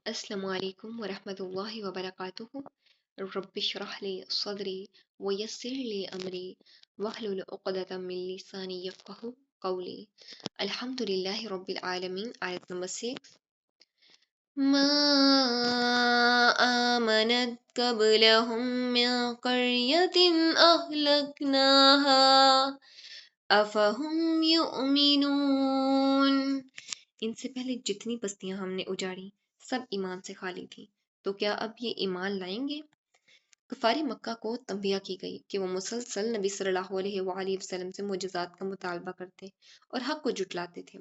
السلام علیکم ورحمۃ اللہ وبرکاتہ رب اشرح لی صدری ویسر لی امری واحلل عقدۃ من لسانی یفقہوا قولی الحمد للہ رب العالمین آیت نمبر 6 ما آمنت قبلہم من قریۃ اہلکناہا افہم یؤمنون۔ ان سے پہلے جتنی بستیاں ہم نے اجاڑی سب ایمان سے خالی تھیں، تو کیا اب یہ ایمان لائیں گے؟ کفار مکہ کو تنبیہ کی گئی کہ وہ مسلسل نبی صلی اللہ علیہ وآلہ وسلم سے معجزات کا مطالبہ کرتے اور حق کو جھٹلاتے تھے۔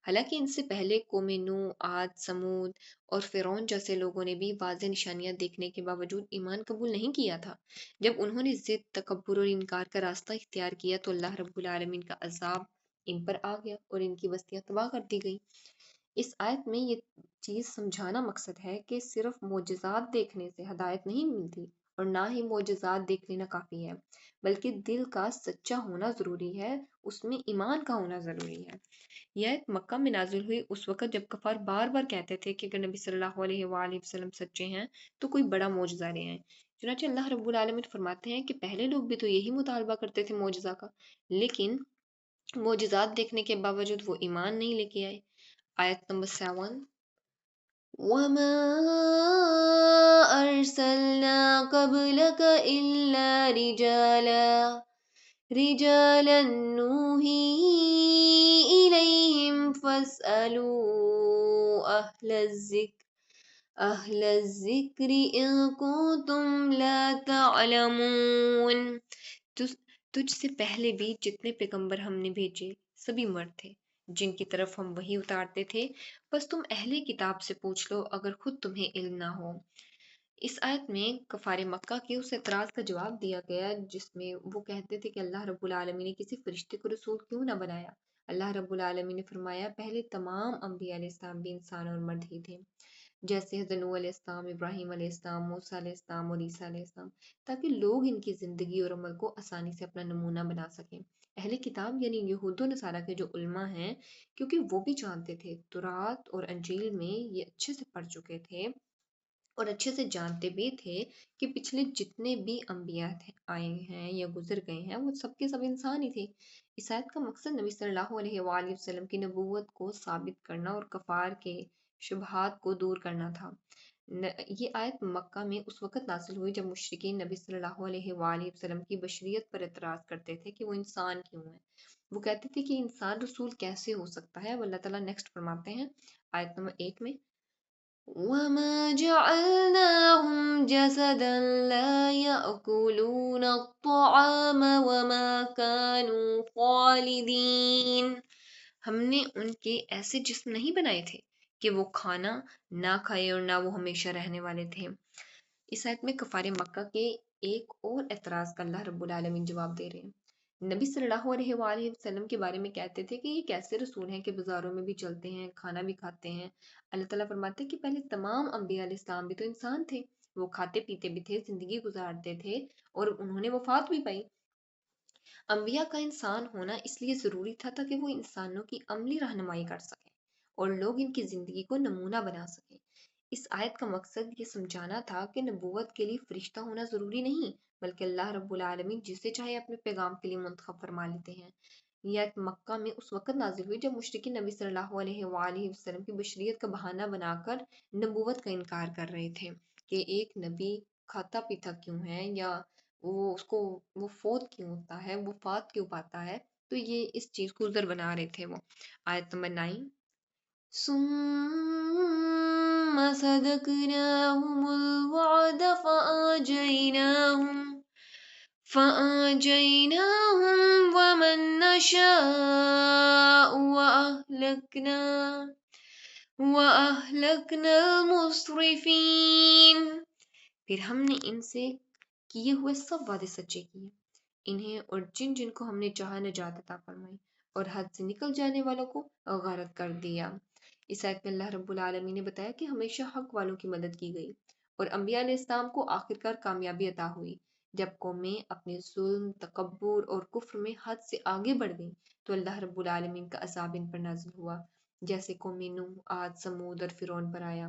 حالانکہ ان سے پہلے قوم نوح، عاد، سمود اور فرعون جیسے لوگوں نے بھی واضح نشانیاں دیکھنے کے باوجود ایمان قبول نہیں کیا تھا۔ جب انہوں نے ضد، تکبر اور انکار کا راستہ اختیار کیا تو اللہ رب العالمین کا عذاب ان پر آ گیا اور ان کی بستیاں تباہ کر دی گئی۔ اس آیت میں یہ چیز سمجھانا مقصد ہے کہ صرف معجزات دیکھنے سے ہدایت نہیں ملتی اور نہ ہی معجزات دیکھ لینا کافی ہے، بلکہ دل کا سچا ہونا ضروری ہے، اس میں ایمان کا ہونا ضروری ہے۔ یہ آیت مکہ میں نازل ہوئی اس وقت جب کفار بار بار کہتے تھے کہ اگر نبی صلی اللہ علیہ وآلہ وسلم سچے ہیں تو کوئی بڑا معجزہ لے آئیں۔ چنانچہ اللہ رب العالمین فرماتے ہیں کہ پہلے لوگ بھی تو یہی مطالبہ کرتے تھے معجزہ کا، لیکن معجزات دیکھنے کے باوجود وہ ایمان نہیں لے کے آئے۔ آیت نمبر 7 وَمَا أَرْسَلْنَا قَبْلَكَ إِلَّا رِجَالًا نُوحِي إِلَيْهِمْ فَاسْأَلُوا أَهْلَ الذِّكْرِ إِن كُنتُمْ لَا تَعْلَمُونَ۔ تجھ سے پہلے بھی جتنے پیغمبر ہم نے بھیجے سبھی مرد تھے جن کی طرف ہم وحی اتارتے تھے، بس تم اہل کتاب سے پوچھ لو اگر خود تمہیں علم نہ ہو۔ اس آیت میں کفار مکہ کے اس اعتراض کا جواب دیا گیا جس میں وہ کہتے تھے کہ اللہ رب العالمین نے کسی فرشتے کو رسول کیوں نہ بنایا۔ اللہ رب العالمین نے فرمایا پہلے تمام انبیاء علیہ السلام بھی انسان اور مرد ہی تھے، جیسے حضرت نوح علیہ السلام، ابراہیم علیہ السلام، موسیٰ علیہ السلام اور عیسیٰ علیہ السلام، تاکہ لوگ ان کی زندگی اور عمل کو آسانی سے اپنا نمونہ بنا سکیں۔ اہل کتاب یعنی یہود و نصارہ کے جو علماء ہیں، کیونکہ وہ بھی جانتے تھے، تورات اور انجیل میں یہ اچھے سے پڑھ چکے تھے اور اچھے سے جانتے بھی تھے کہ پچھلے جتنے بھی انبیاء آئے ہیں یا گزر گئے ہیں وہ سب کے سب انسان ہی تھے۔ اس آیت کا مقصد نبی صلی اللہ علیہ وآلہ وسلم کی نبوت کو ثابت کرنا اور کفار کے شبہات کو دور کرنا تھا۔ یہ آیت مکہ میں اس وقت نازل ہوئی جب مشرکین نبی صلی اللہ علیہ وآلہ وسلم کی بشریت پر اعتراض کرتے تھے کہ وہ انسان کیوں ہے۔ وہ کہتے تھے کہ انسان رسول کیسے ہو سکتا ہے۔ اب اللہ تعالیٰ نیکسٹ فرماتے ہیں آیت نمبر 1 میں وَمَا جَعَلْنَاهُمْ جَسَدًا لَا يَأْكُلُونَ الطَّعَامَ وَمَا كَانُوا خَالِدِينَ۔ ہم نے ان کے ایسے جسم نہیں بنائے تھے کہ وہ کھانا نہ کھائے اور نہ وہ ہمیشہ رہنے والے تھے۔ اس آیت میں کفار مکہ کے ایک اور اعتراض کا اللہ رب العالمین جواب دے رہے ہیں۔ نبی صلی اللہ علیہ وآلہ وسلم کے بارے میں کہتے تھے کہ یہ کیسے رسول ہیں کہ بازاروں میں بھی چلتے ہیں، کھانا بھی کھاتے ہیں۔ اللہ تعالیٰ فرماتے ہیں کہ پہلے تمام انبیاء علیہ السلام بھی تو انسان تھے، وہ کھاتے پیتے بھی تھے، زندگی گزارتے تھے اور انہوں نے وفات بھی پائی۔ انبیاء کا انسان ہونا اس لیے ضروری تھا تاکہ وہ انسانوں کی عملی رہنمائی کر سکیں اور لوگ ان کی زندگی کو نمونہ بنا سکیں۔ اس آیت کا مقصد یہ سمجھانا تھا کہ نبوت کے لیے فرشتہ ہونا ضروری نہیں، بلکہ اللہ رب العالمین جسے چاہے اپنے پیغام کے لیے منتخب فرما لیتے ہیں۔ یہ آیت مکہ میں اس وقت نازل ہوئی جب مشرکین نبی صلی اللہ علیہ وآلہ وسلم کی بشریت کا بہانہ بنا کر نبوت کا انکار کر رہے تھے کہ ایک نبی کھاتا پیتا کیوں ہے، یا وہ فوت کیوں ہوتا ہے، وہ وفات کیوں پاتا ہے۔ تو یہ اس چیز کو عذر بنا رہے تھے وہ۔ آیت نمبر 9 ثم صدقناهم الوعد فآجيناهم ومن نشاء وأهلكنا المسرفين۔ پھر ہم نے ان سے کیے ہوئے سب وعدے سچے کیے، انہیں اور جن جن کو ہم نے چاہا نجات عطا فرمائی اور حد سے نکل جانے والوں کو غارت کر دیا۔ اس آیت میں اللہ رب العالمین نے بتایا کہ ہمیشہ حق والوں کی مدد کی گئی اور انبیاء علیہ السلام کو آخرکار کامیابی عطا ہوئی۔ جب قومیں اپنے ظلم، تکبر اور کفر میں حد سے آگے بڑھ گئیں تو اللہ رب العالمین کا عذاب ان پر نازل ہوا، جیسے قوم نوح، عاد، سمود اور فرعون پر آیا۔